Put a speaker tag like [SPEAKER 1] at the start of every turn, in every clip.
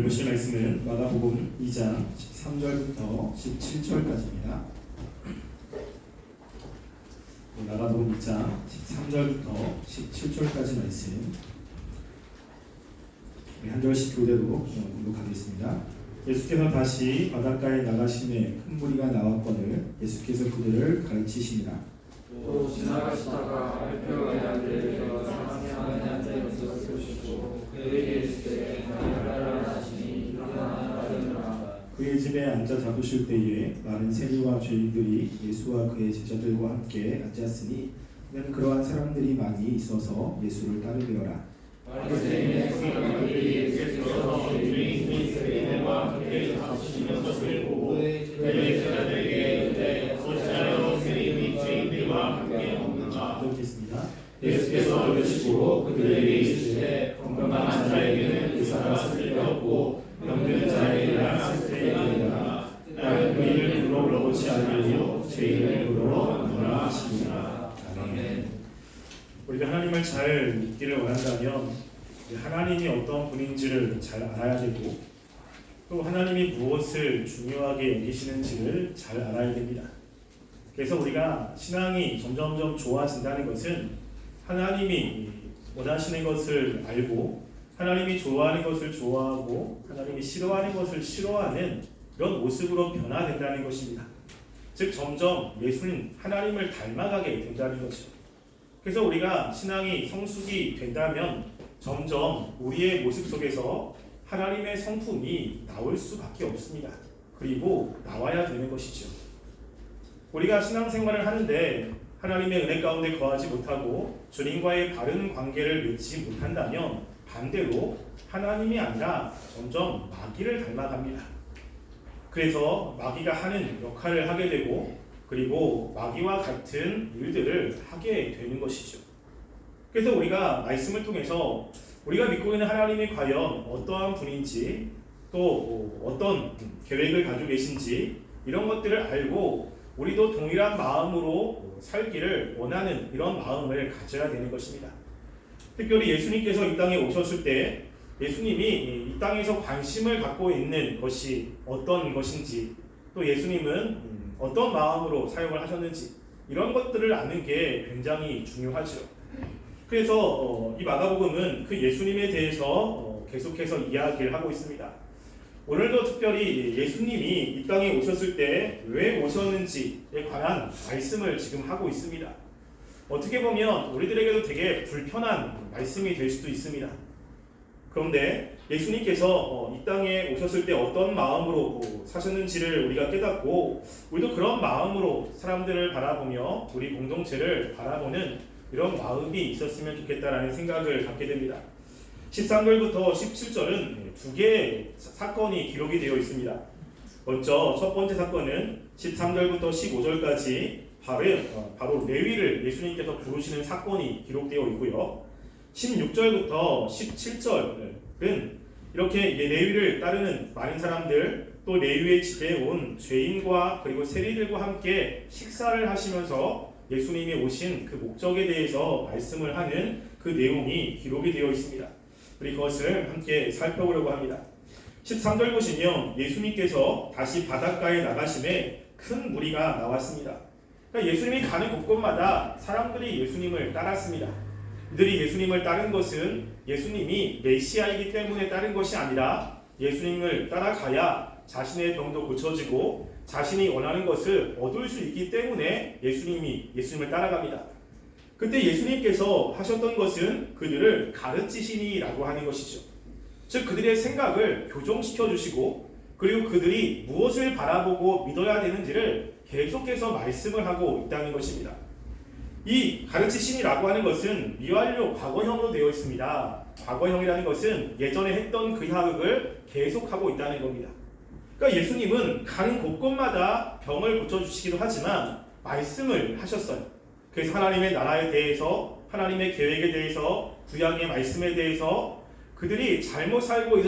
[SPEAKER 1] 보실 말씀은 마가복음 2장 13절부터 17절까지입니다. 마가복음 2장 13절부터 17절까지 말씀 한 절씩 교대로 공독하겠습니다. 예수께서 다시 바닷가에 나가시매 큰 무리가 나왔거늘 예수께서 그들을 가르치시니라.
[SPEAKER 2] 또 지나가시다가 알페오의 아들에게 사마리아 여자에게 오시고 그에게 이르시되 나를 하시니 일어나 따르라.
[SPEAKER 1] 그의 집에 앉아 잡으실 때에 많은 세리와 죄인들이 예수와 그의 제자들과 함께 앉았으니 이는 그러한 사람들이 많이 있어서 예수를 따르되어라.
[SPEAKER 2] 바리새인의 서기관들이 예수께서 유대인의 세리들과 함께 잡으시는 것을 보고 그의 제자들에게 이르되 어찌하여 세리들이 죄인들과 함께 먹는가.
[SPEAKER 1] 읽겠습니다.
[SPEAKER 2] 예수께서 들으시고 그들에게 이르시되 건강한 자에게는 의사가 쓸데없고 병든 자에게는 쓸데있느니라. 나는 의인을 부러울 것이 아니요 죄인을 부러워하노라 하시니라. 아멘.
[SPEAKER 1] 우리가 하나님을 잘 믿기를 원한다면 하나님이 어떤 분인지를 잘 알아야 되고 또 하나님이 무엇을 중요하게 여기시는지를 잘 알아야 됩니다. 그래서 우리가 신앙이 점점점 좋아진다는 것은 하나님이 원하시는 것을 알고 하나님이 좋아하는 것을 좋아하고 하나님이 싫어하는 것을 싫어하는 그런 모습으로 변화된다는 것입니다. 즉 점점 예수는 하나님을 닮아가게 된다는 거죠. 그래서 우리가 신앙이 성숙이 된다면 점점 우리의 모습 속에서 하나님의 성품이 나올 수밖에 없습니다. 그리고 나와야 되는 것이죠. 우리가 신앙생활을 하는데 하나님의 은혜 가운데 거하지 못하고 주님과의 바른 관계를 맺지 못한다면 반대로 하나님이 아니라 점점 마귀를 닮아갑니다. 그래서 마귀가 하는 역할을 하게 되고 그리고 마귀와 같은 일들을 하게 되는 것이죠. 그래서 우리가 말씀을 통해서 우리가 믿고 있는 하나님이 과연 어떠한 분인지 또 어떤 계획을 가지고 계신지 이런 것들을 알고 우리도 동일한 마음으로 살기를 원하는 이런 마음을 가져야 되는 것입니다. 특별히 예수님께서 이 땅에 오셨을 때 예수님이 이 땅에서 관심을 갖고 있는 것이 어떤 것인지 또 예수님은 어떤 마음으로 사역을 하셨는지 이런 것들을 아는 게 굉장히 중요하죠. 그래서 이 마가복음은 그 예수님에 대해서 계속해서 이야기를 하고 있습니다. 오늘도 특별히 예수님이 이 땅에 오셨을 때 왜 오셨는지에 관한 말씀을 지금 하고 있습니다. 어떻게 보면 우리들에게도 되게 불편한 말씀이 될 수도 있습니다. 그런데 예수님께서 이 땅에 오셨을 때 어떤 마음으로 사셨는지를 우리가 깨닫고 우리도 그런 마음으로 사람들을 바라보며 우리 공동체를 바라보는 이런 마음이 있었으면 좋겠다라는 생각을 갖게 됩니다. 13절부터 17절은 두 개의 사건이 기록이 되어 있습니다. 먼저 첫 번째 사건은 13절부터 15절까지 바로 레위를 예수님께서 부르시는 사건이 기록되어 있고요. 16절부터 17절은 이렇게 레위를 따르는 많은 사람들 또 레위의 집에 온 죄인과 그리고 세리들과 함께 식사를 하시면서 예수님이 오신 그 목적에 대해서 말씀을 하는 그 내용이 기록이 되어 있습니다. 우리 그것을 함께 살펴보려고 합니다. 13절 보시면 예수님께서 다시 바닷가에 나가심에 큰 무리가 나왔습니다. 그러니까 예수님이 가는 곳곳마다 사람들이 예수님을 따랐습니다. 이들이 예수님을 따른 것은 예수님이 메시아이기 때문에 따른 것이 아니라 예수님을 따라가야 자신의 병도 고쳐지고 자신이 원하는 것을 얻을 수 있기 때문에 예수님을 따라갑니다. 그때 예수님께서 하셨던 것은 그들을 가르치시니라고 하는 것이죠. 즉 그들의 생각을 교정시켜 주시고 그리고 그들이 무엇을 바라보고 믿어야 되는지를 계속해서 말씀을 하고 있다는 것입니다. 이 가르치심이라고 하는 것은 미완료 과거형으로 되어 있습니다. 과거형이라는 것은 예전에 했던 그 하극을 계속하고 있다는 겁니다. 그러니까 예수님은 가는 곳곳마다 병을 고쳐주시기도 하지만 말씀을 하셨어요. 그래서 하나님의 나라에 대해서 하나님의 계획에 대해서 구약의 말씀에 대해서 그들이 잘못 살고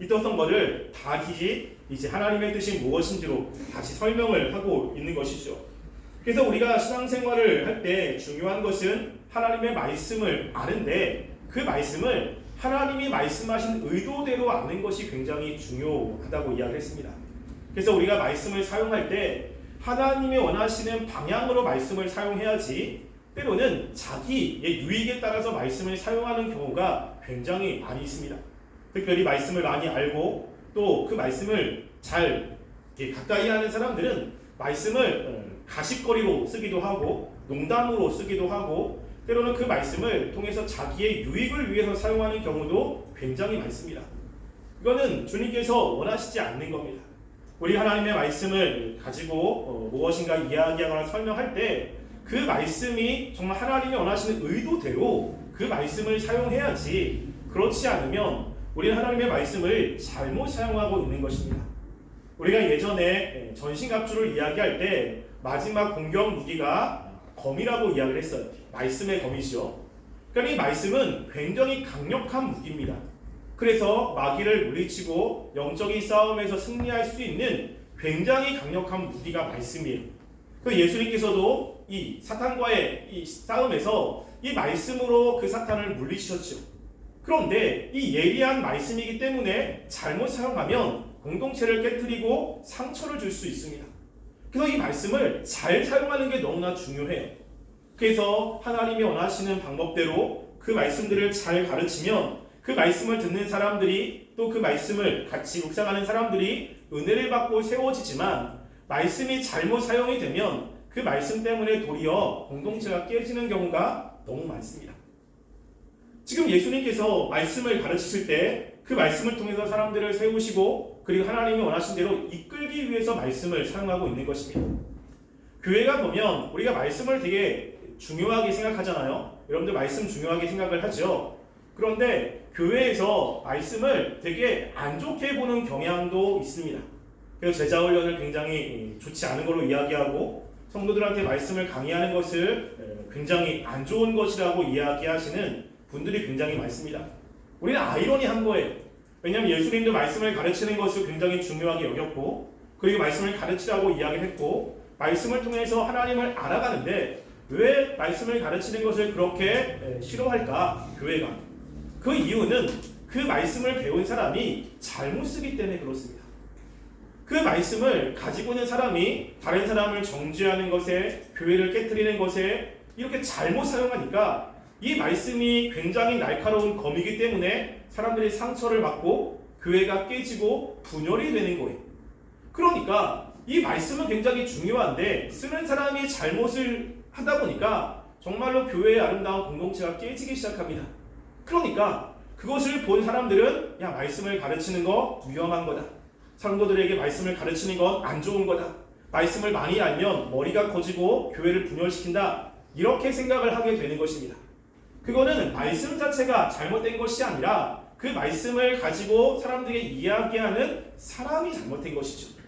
[SPEAKER 1] 있었던 것을 다시 이제 하나님의 뜻이 무엇인지로 다시 설명을 하고 있는 것이죠. 그래서 우리가 신앙생활을 할 때 중요한 것은 하나님의 말씀을 아는데 그 말씀을
[SPEAKER 3] 하나님이 말씀하신 의도대로 아는 것이 굉장히 중요하다고 이야기했습니다. 그래서 우리가 말씀을 사용할 때 하나님이 원하시는 방향으로 말씀을 사용해야지 때로는 자기의 유익에 따라서 말씀을 사용하는 경우가 굉장히 많이 있습니다. 특별히 말씀을 많이 알고 또 그 말씀을 잘 가까이 하는 사람들은 말씀을 가십거리로 쓰기도 하고 농담으로 쓰기도 하고 때로는 그 말씀을 통해서 자기의 유익을 위해서 사용하는 경우도 굉장히 많습니다. 이거는 주님께서 원하시지 않는 겁니다. 우리 하나님의 말씀을 가지고 무엇인가 이야기하거나 설명할 때 그 말씀이 정말 하나님이 원하시는 의도대로 그 말씀을 사용해야지, 그렇지 않으면 우리는 하나님의 말씀을 잘못 사용하고 있는 것입니다. 우리가 예전에 전신갑주를 이야기할 때 마지막 공격 무기가 검이라고 이야기를 했어요. 말씀의 검이죠. 그러니까 이 말씀은 굉장히 강력한 무기입니다. 그래서 마귀를 물리치고 영적인 싸움에서 승리할 수 있는 굉장히 강력한 무기가 말씀이에요. 그 예수님께서도 이 사탄과의 이 싸움에서 이 말씀으로 그 사탄을 물리치셨죠. 그런데 이 예리한 말씀이기 때문에 잘못 사용하면 공동체를 깨뜨리고 상처를 줄 수 있습니다. 그래서 이 말씀을 잘 사용하는 게 너무나 중요해요. 그래서 하나님이 원하시는 방법대로 그 말씀들을 잘 가르치면 그 말씀을 듣는 사람들이 또 그 말씀을 같이 묵상하는 사람들이 은혜를 받고 세워지지만, 말씀이 잘못 사용이 되면 그 말씀 때문에 도리어 공동체가 깨지는 경우가 너무 많습니다. 지금 예수님께서 말씀을 가르치실 때 그 말씀을 통해서 사람들을 세우시고 그리고 하나님이 원하신 대로 이끌기 위해서 말씀을 사용하고 있는 것입니다. 교회가 보면 우리가 말씀을 되게 중요하게 생각하잖아요. 여러분들 말씀 중요하게 생각을 하죠. 그런데 교회에서 말씀을 되게 안 좋게 보는 경향도 있습니다. 그래서 제자 훈련을 굉장히 좋지 않은 걸로 이야기하고 성도들한테 말씀을 강의하는 것을 굉장히 안 좋은 것이라고 이야기하시는 분들이 굉장히 많습니다. 우리는 아이러니한 거예요. 왜냐하면 예수님도 말씀을 가르치는 것을 굉장히 중요하게 여겼고 그리고 말씀을 가르치라고 이야기를 했고 말씀을 통해서 하나님을 알아가는데 왜 말씀을 가르치는 것을 그렇게 싫어할까? 교회가. 그 이유는 그 말씀을 배운 사람이 잘못 쓰기 때문에 그렇습니다. 그 말씀을 가지고 있는 사람이 다른 사람을 정죄하는 것에, 교회를 깨뜨리는 것에 이렇게 잘못 사용하니까 이 말씀이 굉장히 날카로운 검이기 때문에 사람들이 상처를 받고 교회가 깨지고 분열이 되는 거예요. 그러니까 이 말씀은 굉장히 중요한데 쓰는 사람이 잘못을 하다 보니까 정말로 교회의 아름다운 공동체가 깨지기 시작합니다. 그러니까 그것을 본 사람들은 야, 말씀을 가르치는 거 위험한 거다. 성도들에게 말씀을 가르치는 건 안 좋은 거다. 말씀을 많이 알면 머리가 커지고 교회를 분열시킨다. 이렇게 생각을 하게 되는 것입니다. 그거는 말씀 자체가 잘못된 것이 아니라 그 말씀을 가지고 사람들에게 이야기하는 사람이 잘못된 것이죠.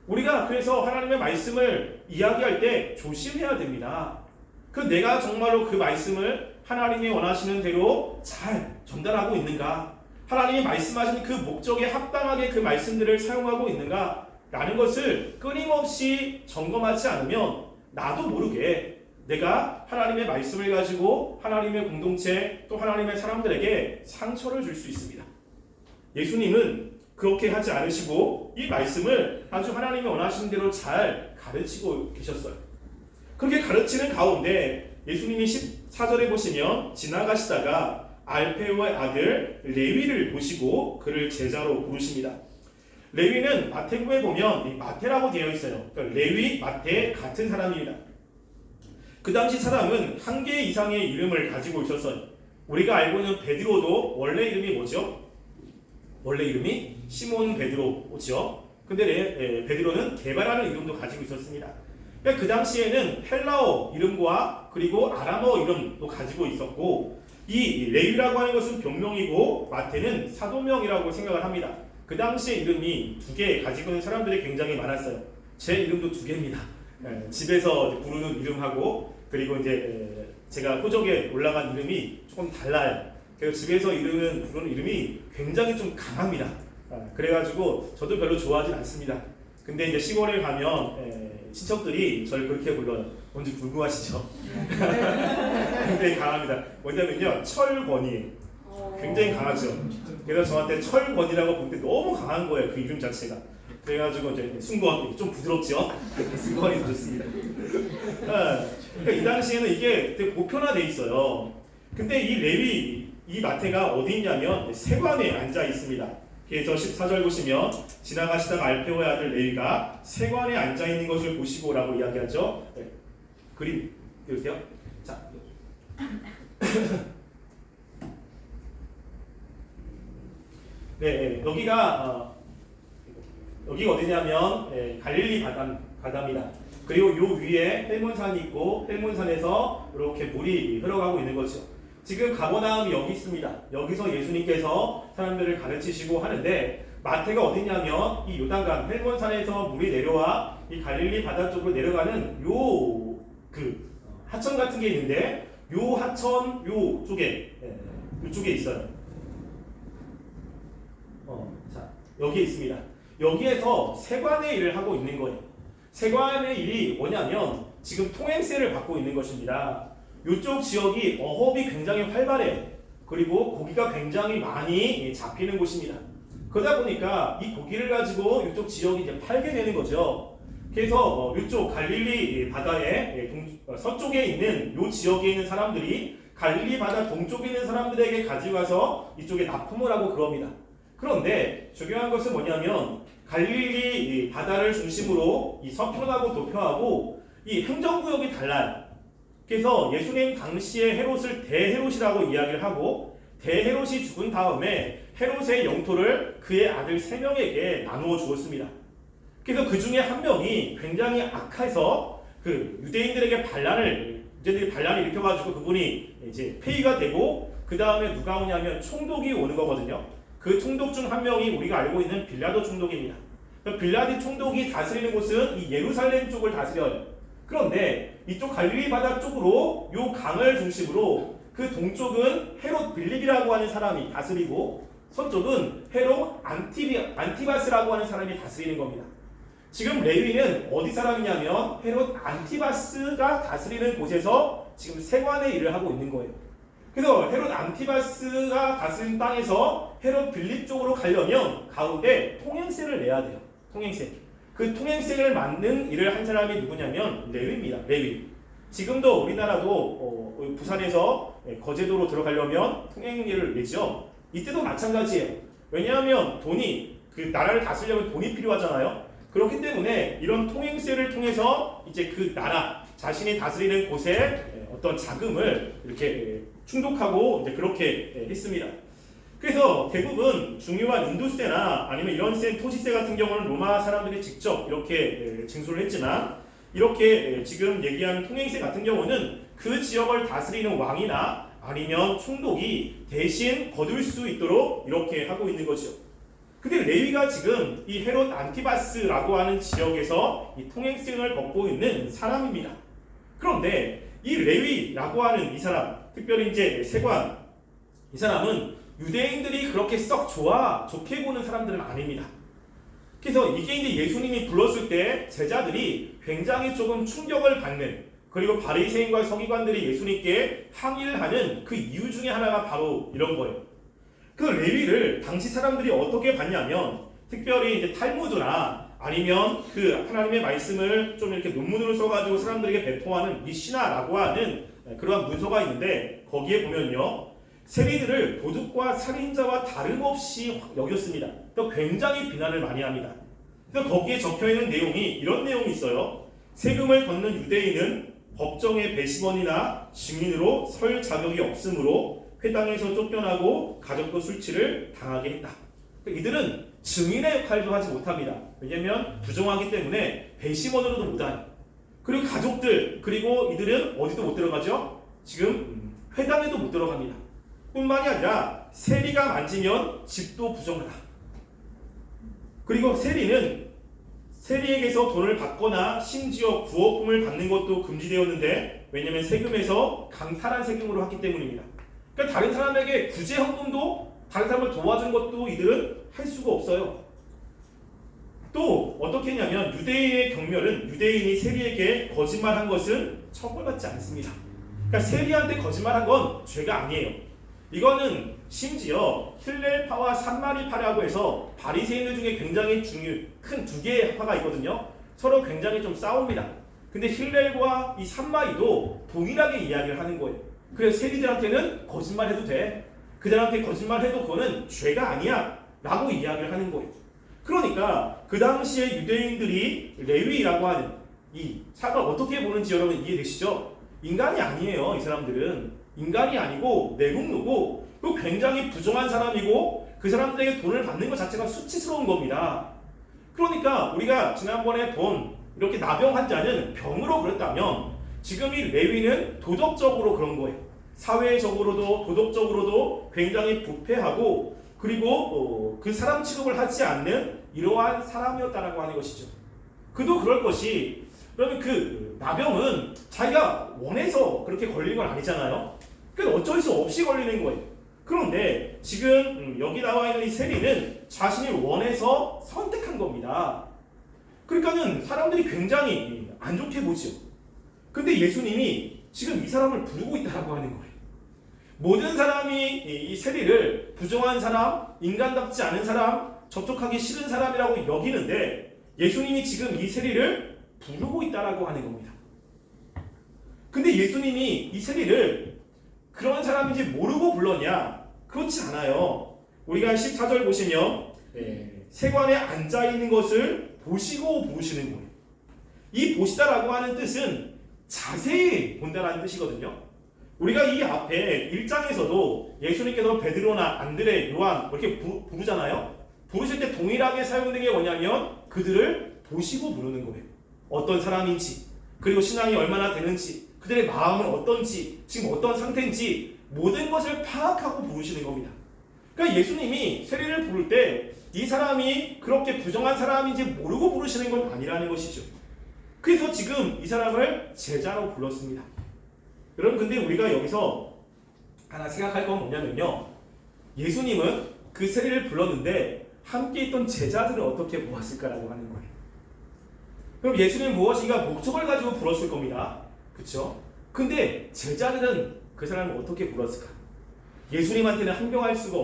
[SPEAKER 3] 우리가 그래서 하나님의 말씀을 이야기할 때 조심해야 됩니다. 내가 정말로 그 말씀을 하나님이 원하시는 대로 잘 전달하고 있는가? 하나님이 말씀하신 그 목적에 합당하게 그 말씀들을 사용하고 있는가? 라는 것을 끊임없이 점검하지 않으면 나도 모르게 내가 하나님의 말씀을 가지고 하나님의 공동체 또 하나님의 사람들에게 상처를 줄 수 있습니다. 예수님은 그렇게 하지 않으시고 이 말씀을 아주 하나님이 원하시는 대로 잘 가르치고 계셨어요. 그렇게 가르치는 가운데 예수님이 14절에 보시면 지나가시다가 알페오의 아들 레위를 보시고 그를 제자로 부르십니다. 레위는 마태복음에 보면 마태라고 되어 있어요. 그러니까 레위, 마태 같은 사람입니다. 그 당시 사람은 한 개 이상의 이름을 가지고 있었어요. 우리가 알고 있는 베드로도 원래 이름이 뭐죠? 원래 이름이 시몬 베드로죠. 근데 베드로는 개바라는 이름도 가지고 있었습니다. 그 당시에는 헬라어 이름과 그리고 아람어 이름도 가지고 있었고 이 레위라고 하는 것은 병명이고 마태는 사도명이라고 생각을 합니다. 그 당시에 이름이 두 개 가지고 있는 사람들이 굉장히 많았어요. 제 이름도 두 개입니다. 집에서 부르는 이름하고 그리고 이제 제가 호적에 올라간 이름이 조금 달라요. 그래서 집에서 부르는 이름이 굉장히 좀 강합니다. 그래가지고 저도 별로 좋아하진 않습니다. 근데 이제 시골에 가면 친척들이 저를 그렇게 불러요. 뭔지 궁금하시죠? 굉장히 강합니다. 뭐냐면요, 철권이에요. 굉장히 강하죠. 그래서 저한테 철권이라고 볼 때 너무 강한 거예요. 그 이름 자체가. 그래가지고 이제 순거하기 좀 부드럽죠. 순거하기 좋습니다. 그러니까 이 당시에는 이게 되게 보편화돼 있어요. 근데 이 레위 이 마태가 어디 있냐면 세관에 앉아 있습니다. 그래서 14절 보시면 지나가시다가 알페오의 아들 레위가 세관에 앉아 있는 것을 보시고라고 이야기하죠. 네. 그림 보세요. 자. 네, 여기가 어디냐면 갈릴리 바다입니다. 그리고 요 위에 헬몬산이 있고 헬몬산에서 이렇게 물이 흘러가고 있는 거죠. 지금 가버나움이 여기 있습니다. 여기서 예수님께서 사람들을 가르치시고 하는데 마태가 어디냐면 이 요단강 헬몬산에서 물이 내려와 이 갈릴리 바다 쪽으로 내려가는 요 그 하천 같은 게 있는데 요 하천 요 쪽에 이쪽에 있어요. 자 여기에 있습니다. 여기에서 세관의 일을 하고 있는 거예요. 세관의 일이 뭐냐면 지금 통행세를 받고 있는 것입니다. 이쪽 지역이 어업이 굉장히 활발해요. 그리고 고기가 굉장히 많이 잡히는 곳입니다. 그러다 보니까 이 고기를 가지고 이쪽 지역이 이제 팔게 되는 거죠. 그래서 이쪽 갈릴리 바다의 서쪽에 있는 이 지역에 있는 사람들이 갈릴리 바다 동쪽에 있는 사람들에게 가지고 가서 이쪽에 납품을 하고 그럽니다. 그런데 중요한 것은 뭐냐면 갈릴리 바다를 중심으로 이 서편하고 도표하고 이 행정구역이 달라요. 그래서 예수님 당시에 헤롯을 대헤롯이라고 이야기를 하고 대헤롯이 죽은 다음에 헤롯의 영토를 그의 아들 3명에게 나누어 주었습니다. 그래서 그 중에 한 명이 굉장히 악해서 그 유대인들에게 반란을 일으켜가지고 그분이 이제 폐위가 되고 그 다음에 누가 오냐면 총독이 오는 거거든요. 그 총독 중 한 명이 우리가 알고 있는 빌라도 총독입니다. 빌라도 총독이 다스리는 곳은 이 예루살렘 쪽을 다스려요. 그런데 이쪽 갈릴리 바다 쪽으로 요 강을 중심으로 그 동쪽은 헤롯 빌립이라고 하는 사람이 다스리고 서쪽은 헤롯 안티바스라고 하는 사람이 다스리는 겁니다. 지금 레위는 어디 사람이냐면 헤롯 안티바스가 다스리는 곳에서 지금 세관의 일을 하고 있는 거예요. 그래서 헤롯 안티바스가 다스린 땅에서 헤롯 빌립 쪽으로 가려면 가운데 통행세를 내야 돼요. 통행세. 그 통행세를 맞는 일을 한 사람이 누구냐면 레위입니다. 레위. 지금도 우리나라도 부산에서 거제도로 들어가려면 통행료를 내죠. 이때도 마찬가지예요. 왜냐하면 돈이 그 나라를 다스리려면 돈이 필요하잖아요. 그렇기 때문에 이런 통행세를 통해서 이제 그 나라 자신이 다스리는 곳에 어떤 자금을 이렇게 충족하고 이제 그렇게 했습니다. 그래서 대부분 중요한 인도세나 아니면 이런 세, 토지세 같은 경우는 로마 사람들이 직접 이렇게 징수를 했지만 이렇게 지금 얘기하는 통행세 같은 경우는 그 지역을 다스리는 왕이나 아니면 총독이 대신 거둘 수 있도록 이렇게 하고 있는 거죠. 근데 레위가 지금 이 헤롯 안티바스라고 하는 지역에서 이 통행세를 걷고 있는 사람입니다. 그런데 이 레위라고 하는 이 사람, 특별히 이제 세관, 이 사람은 유대인들이 그렇게 썩 좋게 보는 사람들은 아닙니다. 그래서 이게 이제 예수님이 불렀을 때 제자들이 굉장히 조금 충격을 받는, 그리고 바리새인과 서기관들이 예수님께 항의를 하는 그 이유 중에 하나가 바로 이런 거예요. 그 레위를 당시 사람들이 어떻게 봤냐면 특별히 이제 탈무드나 아니면 그 하나님의 말씀을 좀 이렇게 논문으로 써가지고 사람들에게 배포하는 미시나라고 하는 그러한 문서가 있는데 거기에 보면요 세리들을 도둑과 살인자와 다름없이 여겼습니다. 또 굉장히 비난을 많이 합니다. 그래서 거기에 적혀있는 내용이 이런 내용이 있어요. 세금을 걷는 유대인은 법정의 배심원이나 증인으로 설 자격이 없으므로 회당에서 쫓겨나고 가족도 술취를 당하게 했다. 이들은 증인의 역할도 하지 못합니다. 왜냐하면 부정하기 때문에 배심원으로도 못하요. 그리고 가족들, 그리고 이들은 어디도 못 들어가죠? 지금 회당에도 못 들어갑니다. 뿐만이 아니라 세리가 만지면 집도 부정하다. 그리고 세리에게서 돈을 받거나 심지어 구어품을 받는 것도 금지되었는데 왜냐하면 세금에서 강탈한 세금으로 했기 때문입니다. 그러니까 다른 사람에게 구제 헌금도 다른 사람을 도와준 것도 이들은 할 수가 없어요. 또 어떻게 했냐면 유대인의 경멸은 유대인이 세리에게 거짓말한 것은 처벌받지 않습니다. 그러니까 세리한테 거짓말한 건 죄가 아니에요. 이거는 심지어 힐렐파와 산마리파라고 해서 바리새인들 중에 굉장히 큰 두 개의 파가 있거든요. 서로 굉장히 좀 싸웁니다. 근데 힐렐과 이 산마리도 동일하게 이야기를 하는 거예요. 그래서 세리들한테는 거짓말해도 돼. 그들한테 거짓말해도 그거는 죄가 아니야 라고 이야기를 하는 거예요. 그러니까 그 당시에 유대인들이 레위라고 하는 이 사람을 어떻게 보는지 여러분 이해되시죠? 인간이 아니에요. 이 사람들은 인간이 아니고 내국노고 또 굉장히 부정한 사람이고 그 사람들에게 돈을 받는 것 자체가 수치스러운 겁니다. 그러니까 우리가 지난번에 돈 이렇게 나병한 자는 병으로 그랬다면 지금 이 레위는 도덕적으로 그런 거예요. 사회적으로도 도덕적으로도 굉장히 부패하고 그리고 그 사람 취급을 하지 않는 이러한 사람이었다라고 하는 것이죠. 그도 그럴 것이 그러면 그 나병은 자기가 원해서 그렇게 걸린 건 아니잖아요. 그러니까 어쩔 수 없이 걸리는 거예요. 그런데 지금 여기 나와 있는 이 세리는 자신이 원해서 선택한 겁니다. 그러니까는 사람들이 굉장히 안 좋게 보죠. 근데 예수님이 지금 이 사람을 부르고 있다고 하는 거예요. 모든 사람이 이 세리를 부정한 사람, 인간답지 않은 사람, 접촉하기 싫은 사람이라고 여기는데 예수님이 지금 이 세리를 부르고 있다라고 하는 겁니다. 근데 예수님이 이 세리를 그런 사람인지 모르고 불렀냐? 그렇지 않아요. 우리가 14절 보시면 세관에 앉아있는 것을 보시고 부르시는 거예요. 이 보시다라고 하는 뜻은 자세히 본다라는 뜻이거든요. 우리가 이 앞에 1장에서도 예수님께서 베드로나 안드레, 요한 이렇게 부르잖아요. 부르실 때 동일하게 사용된 게 뭐냐면 그들을 보시고 부르는 거예요. 어떤 사람인지, 그리고 신앙이 얼마나 되는지, 그들의 마음은 어떤지, 지금 어떤 상태인지 모든 것을 파악하고 부르시는 겁니다. 그러니까 예수님이 세리를 부를 때 이 사람이 그렇게 부정한 사람인지 모르고 부르시는 건 아니라는 것이죠. 그래서 지금 이 사람을 제자로 불렀습니다. 여러분 근데 우리가 여기서 하나 생각할 건 뭐냐면요. 예수님은 그 세리를 불렀는데 함께 있던 제자들을 어떻게 모았을까라고 하는 거예요. 그럼 예수님은 무엇인가 목적을 가지고 불렀을 겁니다. 그렇죠? 근데 제자들은 그 사람을 어떻게 불렀을까? 예수님한테는 항변할 수가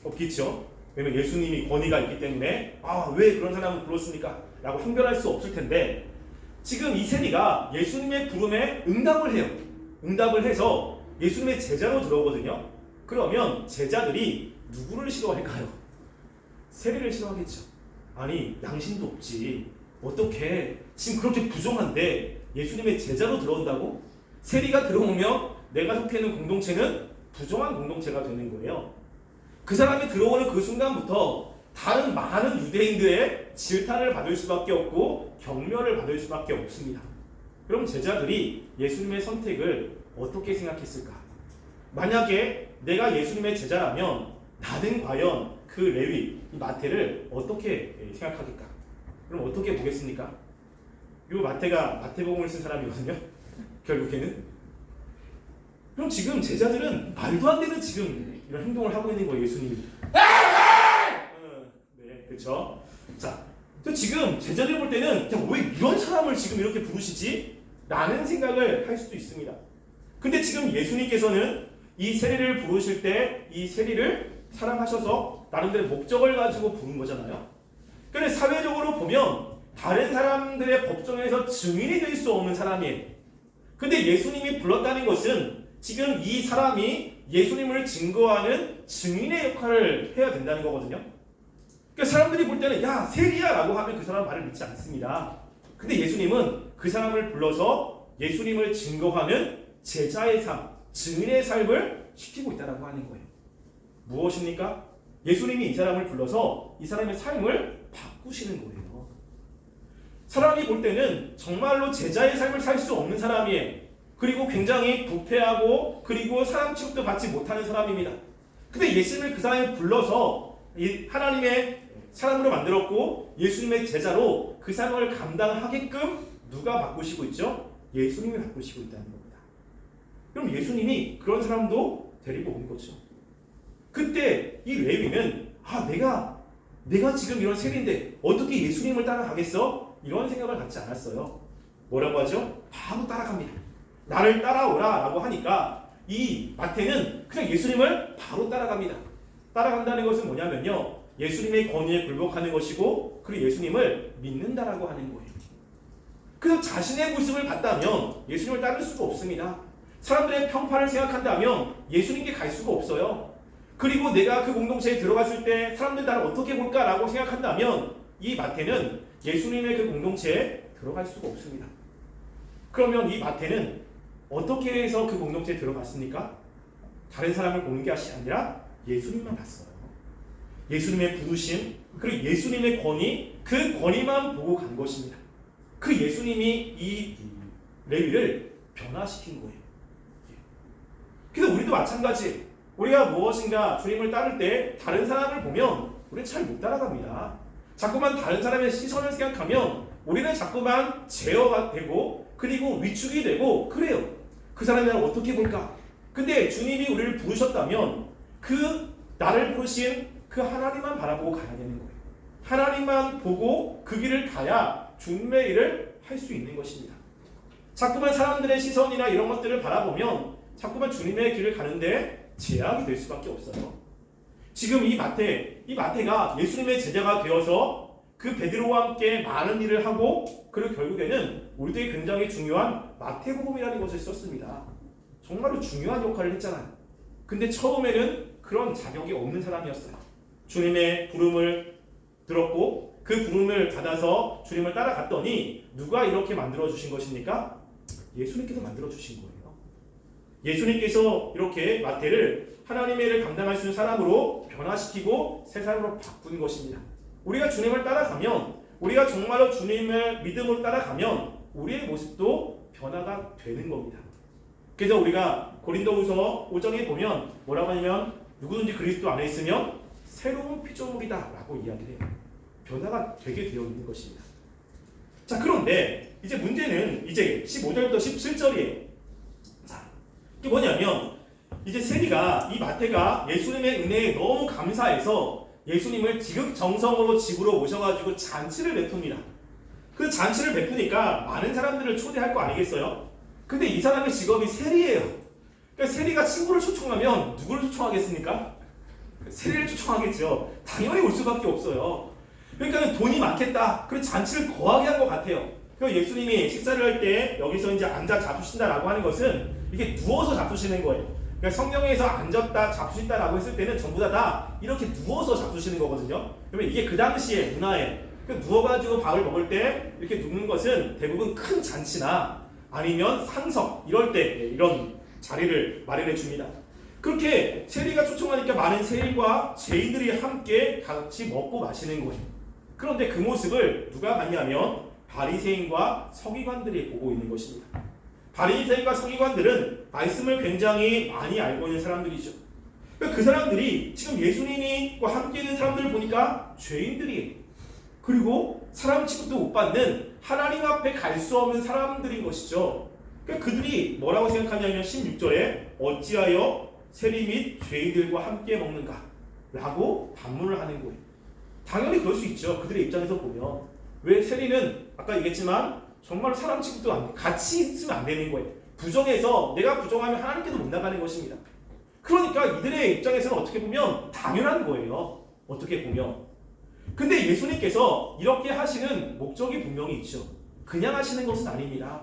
[SPEAKER 3] 없겠죠. 왜냐면 예수님이 권위가 있기 때문에 왜 그런 사람을 불렀습니까? 라고 항변할 수 없을 텐데 지금 이 세리가 예수님의 부름에 응답을 해요. 응답을 해서 예수님의 제자로 들어오거든요. 그러면 제자들이 누구를 싫어할까요? 세리를 싫어하겠죠. 아니 양심도 없지. 어떻게 지금 그렇게 부정한데 예수님의 제자로 들어온다고? 세리가 들어오면 내가 속해 있는 공동체는 부정한 공동체가 되는 거예요. 그 사람이 들어오는 그 순간부터 다른 많은 유대인들의 질타를 받을 수밖에 없고 경멸을 받을 수밖에 없습니다. 그럼 제자들이 예수님의 선택을 어떻게 생각했을까? 만약에 내가 예수님의 제자라면 나는 과연 그 레위, 이 마태를 어떻게 생각하겠까? 그럼 어떻게 보겠습니까? 이 마태가 마태복음을 쓴 사람이거든요. 결국에는. 그럼 지금 제자들은 말도 안 되는 지금 이런 행동을 하고 있는 거예요, 예수님이. 네, 그렇죠. 자, 지금 제자들 볼 때는 왜 이런 사람을 지금 이렇게 부르시지? 라는 생각을 할 수도 있습니다. 근데 지금 예수님께서는 이 세리를 부르실 때 이 세리를 사랑하셔서 나름대로 목적을 가지고 부른 거잖아요. 근데 사회적으로 보면 다른 사람들의 법정에서 증인이 될 수 없는 사람이에요. 근데 예수님이 불렀다는 것은 지금 이 사람이 예수님을 증거하는 증인의 역할을 해야 된다는 거거든요. 그러니까 사람들이 볼 때는 야 세리야 라고 하면 그 사람 말을 믿지 않습니다. 근데 예수님은 그 사람을 불러서 예수님을 증거하는 제자의 삶, 증인의 삶을 시키고 있다고 하는 거예요. 무엇입니까? 예수님이 이 사람을 불러서 이 사람의 삶을 바꾸시는 거예요. 사람이 볼 때는 정말로 제자의 삶을 살 수 없는 사람이에요. 그리고 굉장히 부패하고 그리고 사람 취급도 받지 못하는 사람입니다. 근데 예수님을 그 사람을 불러서 하나님의 사람으로 만들었고 예수님의 제자로 그 사람을 감당하게끔 누가 바꾸시고 있죠? 예수님이 바꾸시고 있다는 겁니다. 그럼 예수님이 그런 사람도 데리고 온 거죠. 그때 이 레위는 내가 지금 이런 세리인데 어떻게 예수님을 따라가겠어? 이런 생각을 갖지 않았어요. 뭐라고 하죠? 바로 따라갑니다. 나를 따라오라 라고 하니까 이 마태는 그냥 예수님을 바로 따라갑니다. 따라간다는 것은 뭐냐면요, 예수님의 권위에 굴복하는 것이고 그리고 예수님을 믿는다라고 하는 거예요. 그래서 자신의 모습을 봤다면 예수님을 따를 수가 없습니다. 사람들의 평판을 생각한다면 예수님께 갈 수가 없어요. 그리고 내가 그 공동체에 들어갔을 때 사람들 나를 어떻게 볼까라고 생각한다면 이 마태는 예수님의 그 공동체에 들어갈 수가 없습니다. 그러면 이 마태는 어떻게 해서 그 공동체에 들어갔습니까? 다른 사람을 보는 게 아니라 예수님만 봤어요. 예수님의 부르심 그리고 예수님의 권위, 그 권위만 보고 간 것입니다. 그 예수님이 이 레위를 변화시킨 거예요. 그래서 우리도 마찬가지. 우리가 무엇인가 주님을 따를 때 다른 사람을 보면 우리는 잘 못 따라갑니다. 자꾸만 다른 사람의 시선을 생각하면 우리는 자꾸만 제어가 되고 그리고 위축이 되고 그래요. 그 사람이 나를 어떻게 볼까? 근데 주님이 우리를 부르셨다면 그 나를 부르신 그 하나님만 바라보고 가야 되는 거예요. 하나님만 보고 그 길을 가야 주님의 일을 할 수 있는 것입니다. 자꾸만 사람들의 시선이나 이런 것들을 바라보면 자꾸만 주님의 길을 가는데 제약이 될 수밖에 없어요. 지금 이 마태가 예수님의 제자가 되어서 그 베드로와 함께 많은 일을 하고 그리고 결국에는 우리들이 굉장히 중요한 마태복음이라는 것을 썼습니다. 정말로 중요한 역할을 했잖아요. 근데 처음에는 그런 자격이 없는 사람이었어요. 주님의 부름을 들었고 그 부름을 받아서 주님을 따라갔더니 누가 이렇게 만들어주신 것입니까? 예수님께서 만들어주신 거예요. 예수님께서 이렇게 마태를 하나님의 일을 감당할 수 있는 사람으로 변화시키고 새 사람으로 바꾼 것입니다. 우리가 주님을 따라가면, 우리가 정말로 주님을 믿음으로 따라가면 우리의 모습도 변화가 되는 겁니다. 그래서 우리가 고린도후서 5장에 보면 뭐라고 하냐면 누구든지 그리스도 안에 있으면 새로운 피조물이다 라고 이야기를 해요. 변화가 되게 되어 있는 것입니다. 자, 그런데 이제 문제는 이제 15절부터 17절이에요. 자, 이게 뭐냐면 이제 세리가 이 마태가 예수님의 은혜에 너무 감사해서 예수님을 지극정성으로 집으로 모셔가지고 잔치를 베풉니다. 그 잔치를 베푸니까 많은 사람들을 초대할 거 아니겠어요? 근데 이 사람의 직업이 세리예요. 그러니까 세리가 친구를 초청하면 누구를 초청하겠습니까? 세리를 초청하겠죠. 당연히 올 수밖에 없어요. 그러니까 돈이 많겠다. 그래서 잔치를 거하게 한 것 같아요. 그래서 예수님이 식사를 할 때 여기서 이제 앉아 잡수신다라고 하는 것은 이게 누워서 잡수시는 거예요. 그러니까 성경에서 앉았다 잡수신다라고 했을 때는 전부 다 이렇게 누워서 잡수시는 거거든요. 그러면 이게 그 당시의 문화에 누워가지고 밥을 먹을 때 이렇게 눕는 것은 대부분 큰 잔치나 아니면 상석 이럴 때 이런 자리를 마련해 줍니다. 그렇게 세리가 초청하니까 많은 세리와 죄인들이 함께 같이 먹고 마시는 거예요. 그런데 그 모습을 누가 봤냐면 바리새인과 서기관들이 보고 있는 것입니다. 바리새인과 서기관들은 말씀을 굉장히 많이 알고 있는 사람들이죠. 그 사람들이 지금 예수님과 함께 있는 사람들을 보니까 죄인들이에요. 그리고 사람 취급도 못 받는 하나님 앞에 갈 수 없는 사람들인 것이죠. 그들이 뭐라고 생각하냐면 16절에 어찌하여 세리 및 죄인들과 함께 먹는가? 라고 반문을 하는 거예요. 당연히 그럴 수 있죠. 그들의 입장에서 보면. 왜 세리는 아까 얘기했지만 정말 사람 취급도 안 돼. 같이 있으면 안 되는 거예요. 부정해서 내가 부정하면 하나님께도 못 나가는 것입니다. 그러니까 이들의 입장에서는 어떻게 보면 당연한 거예요. 어떻게 보면. 근데 예수님께서 이렇게 하시는 목적이 분명히 있죠. 그냥 하시는 것은 아닙니다.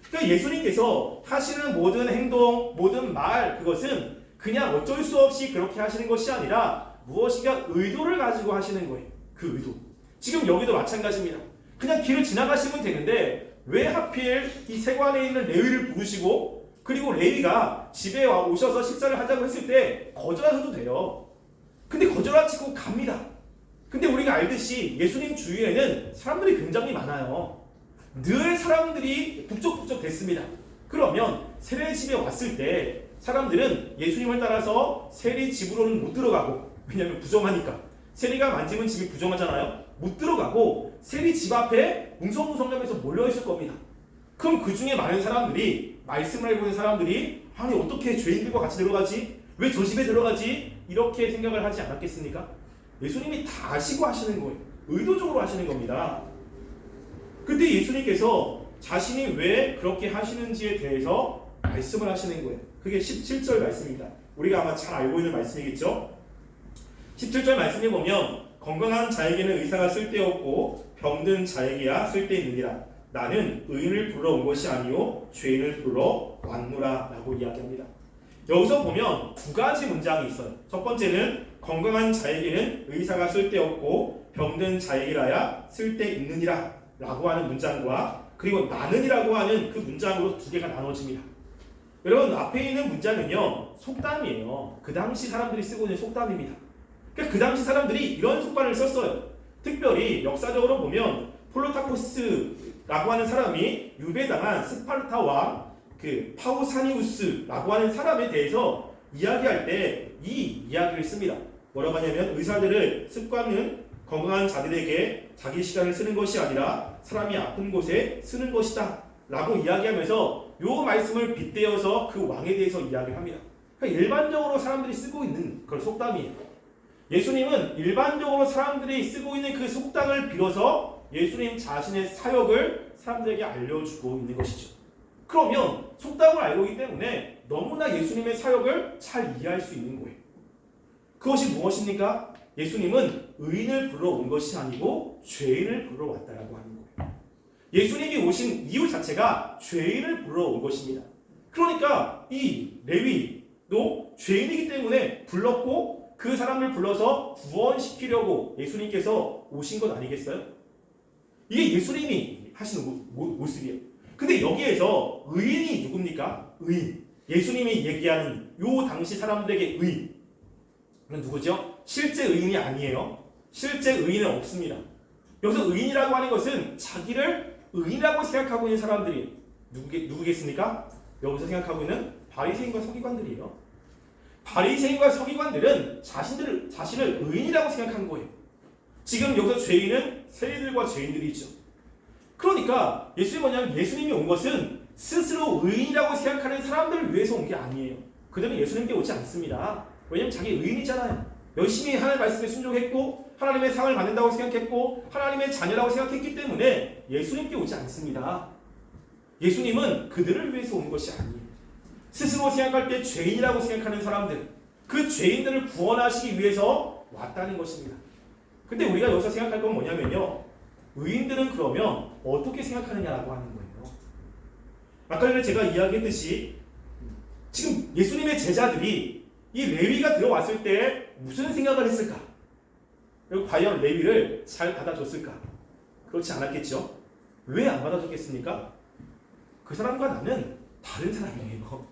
[SPEAKER 3] 그러니까 예수님께서 하시는 모든 행동, 모든 말, 그것은 그냥 어쩔 수 없이 그렇게 하시는 것이 아니라 무엇인가 의도를 가지고 하시는 거예요. 그 의도. 지금 여기도 마찬가지입니다. 그냥 길을 지나가시면 되는데 왜 하필 이 세관에 있는 레위를 부르시고 그리고 레위가 집에 오셔서 식사를 하자고 했을 때 거절하셔도 돼요. 근데 거절하시고 갑니다. 근데 우리가 알듯이 예수님 주위에는 사람들이 굉장히 많아요. 늘 사람들이 북적북적 됐습니다. 그러면 세리 집에 왔을 때 사람들은 예수님을 따라서 세리 집으로는 못 들어가고, 왜냐하면 부정하니까 세리가 만지면 집이 부정하잖아요. 못 들어가고 세리 집 앞에 웅성웅성하면서 몰려있을 겁니다. 그럼 그 중에 많은 사람들이, 말씀을 알고 있는 사람들이 아니 어떻게 죄인들과 같이 들어가지? 왜 저 집에 들어가지? 이렇게 생각을 하지 않았겠습니까? 예수님이 다 아시고 하시는 거예요. 의도적으로 하시는 겁니다. 근데 예수님께서 자신이 왜 그렇게 하시는지에 대해서 말씀을 하시는 거예요. 그게 17절 말씀입니다. 우리가 아마 잘 알고 있는 말씀이겠죠? 17절 말씀에 보면 건강한 자에게는 의사가 쓸데없고 병든 자에게야 쓸데있느니라. 나는 의인을 부르러 온 것이 아니요 죄인을 부르러 왔노라 라고 이야기합니다. 여기서 보면 두 가지 문장이 있어요. 첫 번째는 건강한 자에게는 의사가 쓸데없고 병든 자에게라야 쓸데있느니라 라고 하는 문장과 그리고 나는이라고 하는 그 문장으로 두 개가 나눠집니다. 여러분 앞에 있는 문장은요 속담이에요. 그 당시 사람들이 쓰고 있는 속담입니다. 그러니까 그 당시 사람들이 이런 속담을 썼어요. 특별히 역사적으로 보면 폴로타코스라고 하는 사람이 유배당한 스파르타 왕 그 파우사니우스라고 하는 사람에 대해서 이야기할 때 이 이야기를 씁니다. 뭐라고 하냐면 의사들을 습관은 건강한 자들에게 자기 시간을 쓰는 것이 아니라 사람이 아픈 곳에 쓰는 것이다 라고 이야기하면서 요 말씀을 빗대어서 그 왕에 대해서 이야기를 합니다. 그러니까 일반적으로 사람들이 쓰고 있는 그런 속담이에요. 예수님은 일반적으로 사람들이 쓰고 있는 그 속담을 빌어서 예수님 자신의 사역을 사람들에게 알려주고 있는 것이죠. 그러면 속담을 알고 있기 때문에 너무나 예수님의 사역을 잘 이해할 수 있는 거예요. 그것이 무엇입니까? 예수님은 의인을 불러 온 것이 아니고 죄인을 불러 왔다라고 하는 거예요. 예수님이 오신 이유 자체가 죄인을 불러 온 것입니다. 그러니까 이 레위도 죄인이기 때문에 불렀고 그 사람을 불러서 구원시키려고 예수님께서 오신 것 아니겠어요? 이게 예수님이 하시는 모습이에요. 근데 여기에서 의인이 누굽니까? 의인. 예수님이 얘기하는 요 당시 사람들에게 의인. 그건 누구죠? 실제 의인이 아니에요. 실제 의인은 없습니다. 여기서 의인이라고 하는 것은 자기를 의인이라고 생각하고 있는 사람들이 누구겠습니까? 여기서 생각하고 있는 바리새인과 서기관들이에요. 바리새인과 서기관들은 자신을 의인이라고 생각한 거예요. 지금 여기서 죄인은 세리들과 죄인들이죠. 그러니까 예수님이 온 것은 스스로 의인이라고 생각하는 사람들을 위해서 온 게 아니에요. 그들은 예수님께 오지 않습니다. 왜냐하면 자기 의인이잖아요. 열심히 하나님의 말씀에 순종했고 하나님의 상을 받는다고 생각했고 하나님의 자녀라고 생각했기 때문에 예수님께 오지 않습니다. 예수님은 그들을 위해서 온 것이 아니에요. 스스로 생각할 때 죄인이라고 생각하는 사람들, 그 죄인들을 구원하시기 위해서 왔다는 것입니다. 근데 우리가 여기서 생각할 건 뭐냐면요, 의인들은 그러면 어떻게 생각하느냐라고 하는 거예요. 아까 전에 제가 이야기했듯이 지금 예수님의 제자들이 이 레위가 들어왔을 때 무슨 생각을 했을까? 그리고 과연 레위를 잘 받아줬을까? 그렇지 않았겠죠? 왜 안 받아줬겠습니까? 그 사람과 나는 다른 사람이에요.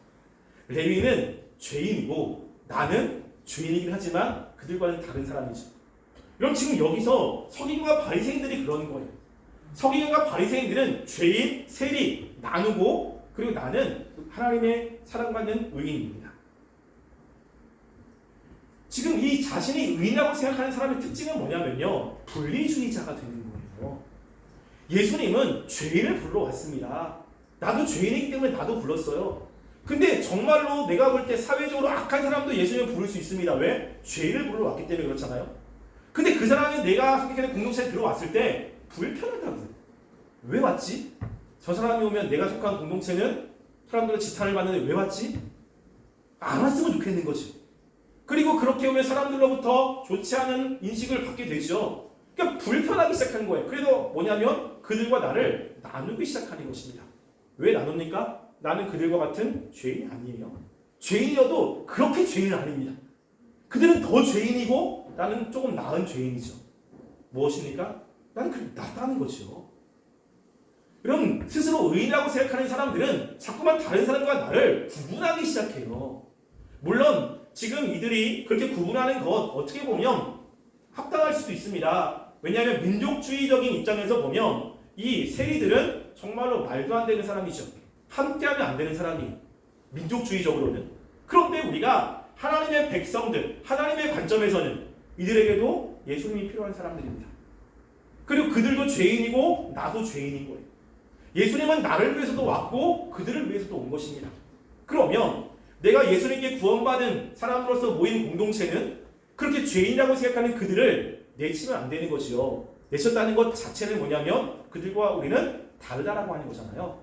[SPEAKER 3] 레위는 죄인이고 나는 죄인이긴 하지만 그들과는 다른 사람이죠. 그럼 지금 여기서 서기관과 바리새인들이 그러는 거예요. 서기관과 바리새인들은 죄인, 세리 나누고 그리고 나는 하나님의 사랑받는 의인입니다. 지금 이 자신이 의인이라고 생각하는 사람의 특징은 뭐냐면요, 분리주의자가 되는 거예요. 예수님은 죄인을 불러왔습니다. 나도 죄인이기 때문에 나도 불렀어요. 근데 정말로 내가 볼 때 사회적으로 악한 사람도 예수님을 부를 수 있습니다. 왜? 죄인을 불러왔기 때문에 그렇잖아요. 근데 그 사람이 내가 속해 공동체에 들어왔을 때 불편하다고요. 왜 왔지? 저 사람이 오면 내가 속한 공동체는 사람들의 지탄을 받는데 왜 왔지? 안 왔으면 좋겠는 거지. 그리고 그렇게 오면 사람들로부터 좋지 않은 인식을 받게 되죠. 그러니까 불편하기 시작하는 거예요. 그래서 뭐냐면 그들과 나를 나누기 시작하는 것입니다. 왜 나눕니까? 나는 그들과 같은 죄인이 아니에요. 죄인이어도 그렇게 죄인은 아닙니다. 그들은 더 죄인이고 나는 조금 나은 죄인이죠. 무엇입니까? 나는 그냥 낫다는 거죠. 그럼 스스로 의인이라고 생각하는 사람들은 자꾸만 다른 사람과 나를 구분하기 시작해요. 물론 지금 이들이 그렇게 구분하는 것 어떻게 보면 합당할 수도 있습니다. 왜냐하면 민족주의적인 입장에서 보면 이 세리들은 정말로 말도 안 되는 사람이죠. 함께하면 안 되는 사람이 민족주의적으로는. 그런데 우리가 하나님의 백성들, 하나님의 관점에서는 이들에게도 예수님이 필요한 사람들입니다. 그리고 그들도 죄인이고 나도 죄인인 거예요. 예수님은 나를 위해서도 왔고 그들을 위해서도 온 것입니다. 그러면 내가 예수님께 구원받은 사람으로서 모인 공동체는 그렇게 죄인이라고 생각하는 그들을 내치면 안 되는 거지요. 내쳤다는 것 자체는 뭐냐면 그들과 우리는 다르다라고 하는 거잖아요.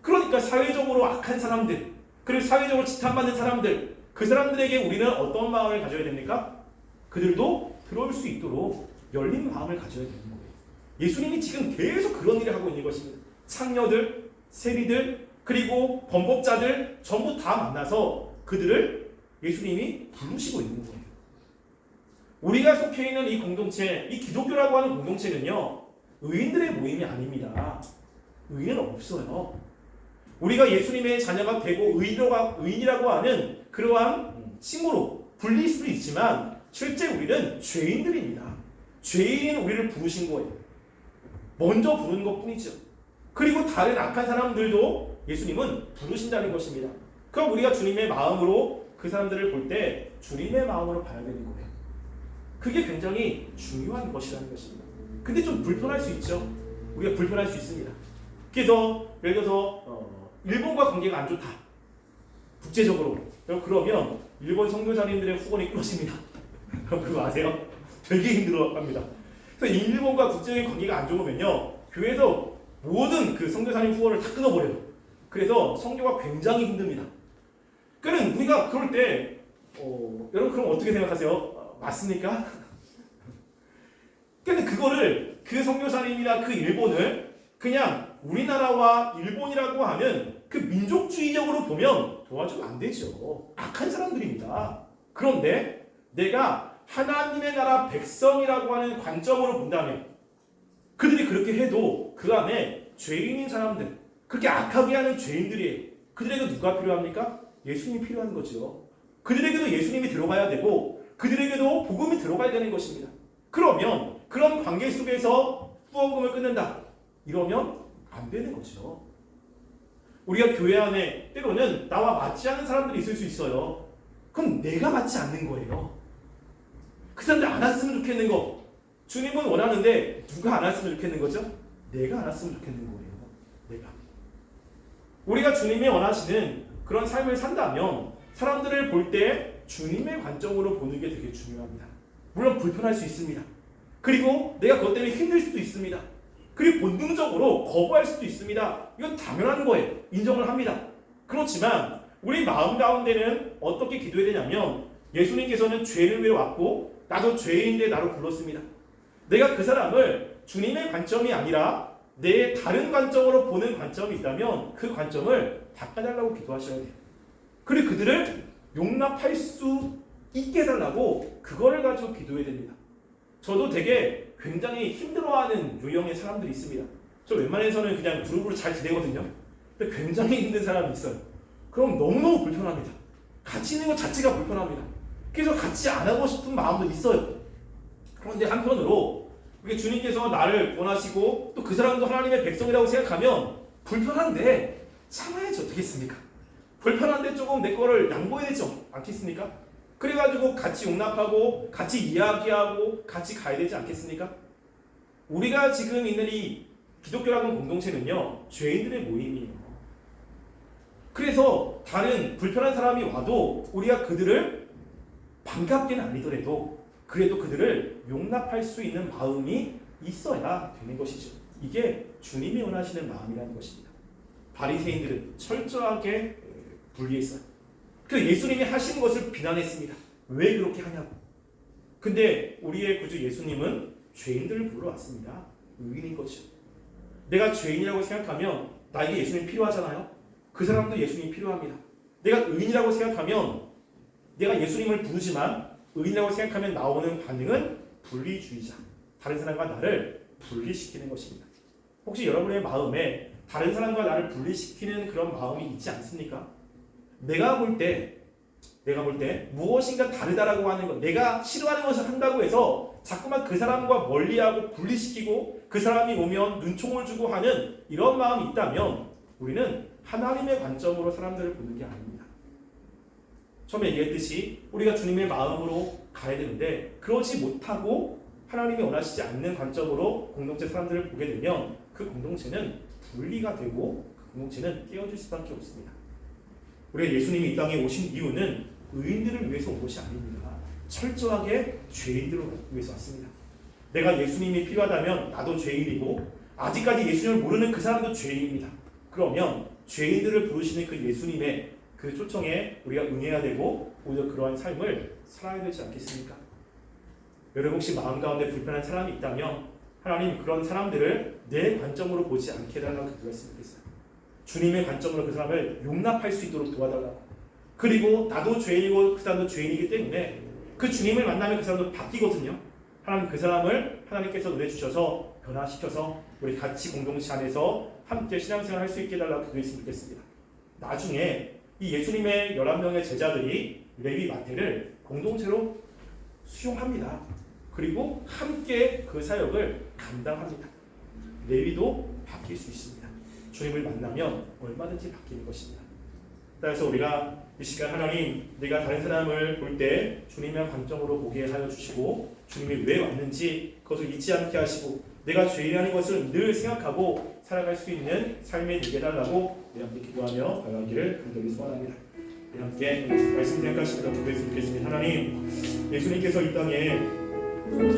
[SPEAKER 3] 그러니까 사회적으로 악한 사람들, 그리고 사회적으로 지탄받는 사람들, 그 사람들에게 우리는 어떤 마음을 가져야 됩니까? 그들도 들어올 수 있도록 열린 마음을 가져야 되는 거예요. 예수님이 지금 계속 그런 일을 하고 있는 것입니다. 창녀들, 세리들, 그리고 범법자들 전부 다 만나서 그들을 예수님이 부르시고 있는 거예요. 우리가 속해 있는 이 공동체, 이 기독교라고 하는 공동체는요, 의인들의 모임이 아닙니다. 의인은 없어요. 우리가 예수님의 자녀가 되고 의인이라고 하는 그러한 칭호로 불릴 수도 있지만 실제 우리는 죄인들입니다. 죄인인 우리를 부르신 거예요. 먼저 부르는 것뿐이죠. 그리고 다른 악한 사람들도 예수님은 부르신다는 것입니다. 그럼 우리가 주님의 마음으로 그 사람들을 볼 때 주님의 마음으로 봐야 되는 거예요. 그게 굉장히 중요한 것이라는 것입니다. 근데 좀 불편할 수 있죠. 우리가 불편할 수 있습니다. 그래서 예를 들어서 일본과 관계가 안 좋다. 국제적으로. 그러면 일본 선교사님들의 후원이 끊어집니다. 그거 아세요? 되게 힘들어합니다. 그래서 일본과 국제적인 관계가 안 좋으면요, 교회에서 모든 그 선교사님 후원을 다 끊어버려요. 그래서 선교가 굉장히 힘듭니다. 그러니까 우리가 그럴 때 여러분 그럼 어떻게 생각하세요? 맞습니까? 근데 그거를 그 선교사님이나 그 일본을 그냥 우리나라와 일본이라고 하는 그 민족주의적으로 보면 도와주면 안 되죠. 악한 사람들입니다. 그런데 내가 하나님의 나라 백성이라고 하는 관점으로 본다면 그들이 그렇게 해도 그 안에 죄인인 사람들, 그렇게 악하게 하는 죄인들이에요. 그들에게 누가 필요합니까? 예수님이 필요한 거죠. 그들에게도 예수님이 들어가야 되고 그들에게도 복음이 들어가야 되는 것입니다. 그러면 그런 관계 속에서 후원금을 끊는다. 이러면 안 되는 거죠. 우리가 교회 안에 때로는 나와 맞지 않는 사람들이 있을 수 있어요. 그럼 내가 맞지 않는 거예요. 그 사람들 안 왔으면 좋겠는 거. 주님은 원하는데 누가 안 왔으면 좋겠는 거죠? 내가 안 왔으면 좋겠는 거예요. 내가. 우리가 주님이 원하시는 그런 삶을 산다면 사람들을 볼 때 주님의 관점으로 보는 게 되게 중요합니다. 물론 불편할 수 있습니다. 그리고 내가 그것 때문에 힘들 수도 있습니다. 그리고 본능적으로 거부할 수도 있습니다. 이건 당연한 거예요. 인정을 합니다. 그렇지만 우리 마음 가운데는 어떻게 기도해야 되냐면 예수님께서는 죄를 위해 왔고 나도 죄인인데 나로 불렀습니다. 내가 그 사람을 주님의 관점이 아니라 내 다른 관점으로 보는 관점이 있다면 그 관점을 바꿔달라고 기도하셔야 돼요. 그리고 그들을 용납할 수 있게 해달라고 그거를 가지고 기도해야 됩니다. 저도 되게 굉장히 힘들어하는 유형의 사람들이 있습니다. 저 웬만해서는 그냥 그룹으로 잘 지내거든요. 근데 굉장히 힘든 사람이 있어요. 그럼 너무너무 불편합니다. 같이 있는 것 자체가 불편합니다. 그래서 같이 안 하고 싶은 마음도 있어요. 그런데 한편으로 주님께서 나를 원하시고 또 그 사람도 하나님의 백성이라고 생각하면 불편한데 참아야지 어떻겠습니까? 불편한데 조금 내 거를 양보해야 되지 않겠습니까? 그래가지고 같이 용납하고 같이 이야기하고 같이 가야 되지 않겠습니까? 우리가 지금 있는 이 기독교라는 공동체는요, 죄인들의 모임이에요. 그래서 다른 불편한 사람이 와도 우리가 그들을 반갑게는 아니더라도 그래도 그들을 용납할 수 있는 마음이 있어야 되는 것이죠. 이게 주님이 원하시는 마음이라는 것입니다. 바리새인들은 철저하게 분리했어요. 그래서 예수님이 하신 것을 비난했습니다. 왜 그렇게 하냐고. 근데 우리의 구주 예수님은 죄인들을 불러왔습니다. 의인인 거죠. 내가 죄인이라고 생각하면 나에게 예수님이 필요하잖아요. 그 사람도 예수님이 필요합니다. 내가 의인이라고 생각하면 내가 예수님을 부르지만 의인이라고 생각하면 나오는 반응은 분리주의자. 다른 사람과 나를 분리시키는 것입니다. 혹시 여러분의 마음에 다른 사람과 나를 분리시키는 그런 마음이 있지 않습니까? 내가 볼 때 무엇인가 다르다라고 하는 것, 내가 싫어하는 것을 한다고 해서 자꾸만 그 사람과 멀리하고 분리시키고 그 사람이 오면 눈총을 주고 하는 이런 마음이 있다면 우리는 하나님의 관점으로 사람들을 보는 게 아닙니다. 처음에 얘기했듯이 우리가 주님의 마음으로 가야 되는데 그러지 못하고 하나님이 원하시지 않는 관점으로 공동체 사람들을 보게 되면 그 공동체는 분리가 되고 그 공동체는 깨어질 수밖에 없습니다. 우리가 예수님이 이 땅에 오신 이유는 의인들을 위해서 온 것이 아닙니다. 철저하게 죄인들을 위해서 왔습니다. 내가 예수님이 필요하다면 나도 죄인이고 아직까지 예수님을 모르는 그 사람도 죄인입니다. 그러면 죄인들을 부르시는 그 예수님의 그 그 초청에 우리가 응해야 되고 오히려 그러한 삶을 살아야 되지 않겠습니까? 여러분 혹시 마음 가운데 불편한 사람이 있다면 하나님 그런 사람들을 내 관점으로 보지 않게 해달라고 기도했으면 좋겠어요. 주님의 관점으로 그 사람을 용납할 수 있도록 도와달라고. 그리고 나도 죄인이고 그 사람도 죄인이기 때문에 그 주님을 만나면 그 사람도 바뀌거든요. 하나님 그 사람을 하나님께서 은혜 주셔서 변화시켜서 우리 같이 공동체 안에서 함께 신앙생활 할 수 있게 해달라고 기도했으면 좋겠습니다. 나중에 이 예수님의 11명의 제자들이 레위 마태를 공동체로 수용합니다. 그리고 함께 그 사역을 감당합니다. 레위도 바뀔 수 있습니다. 주님을 만나면 얼마든지 바뀌는 것입니다. 그래서 우리가 이 시간 하나님 내가 다른 사람을 볼 때 주님의 관점으로 보게 하여 주시고 주님이 왜 왔는지 그것을 잊지 않게 하시고 내가 죄인이라는 것을 늘 생각하고 살아갈 수 있는 삶이 되게 해달라고 우리 함께 기도하며 나가기를 간절히 소원합니다. 우리 함께 말씀 생각하시면서 기도했으면 좋겠습니다. 하나님 예수님께서 이 땅에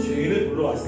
[SPEAKER 3] 죄인을 보러 왔습니다.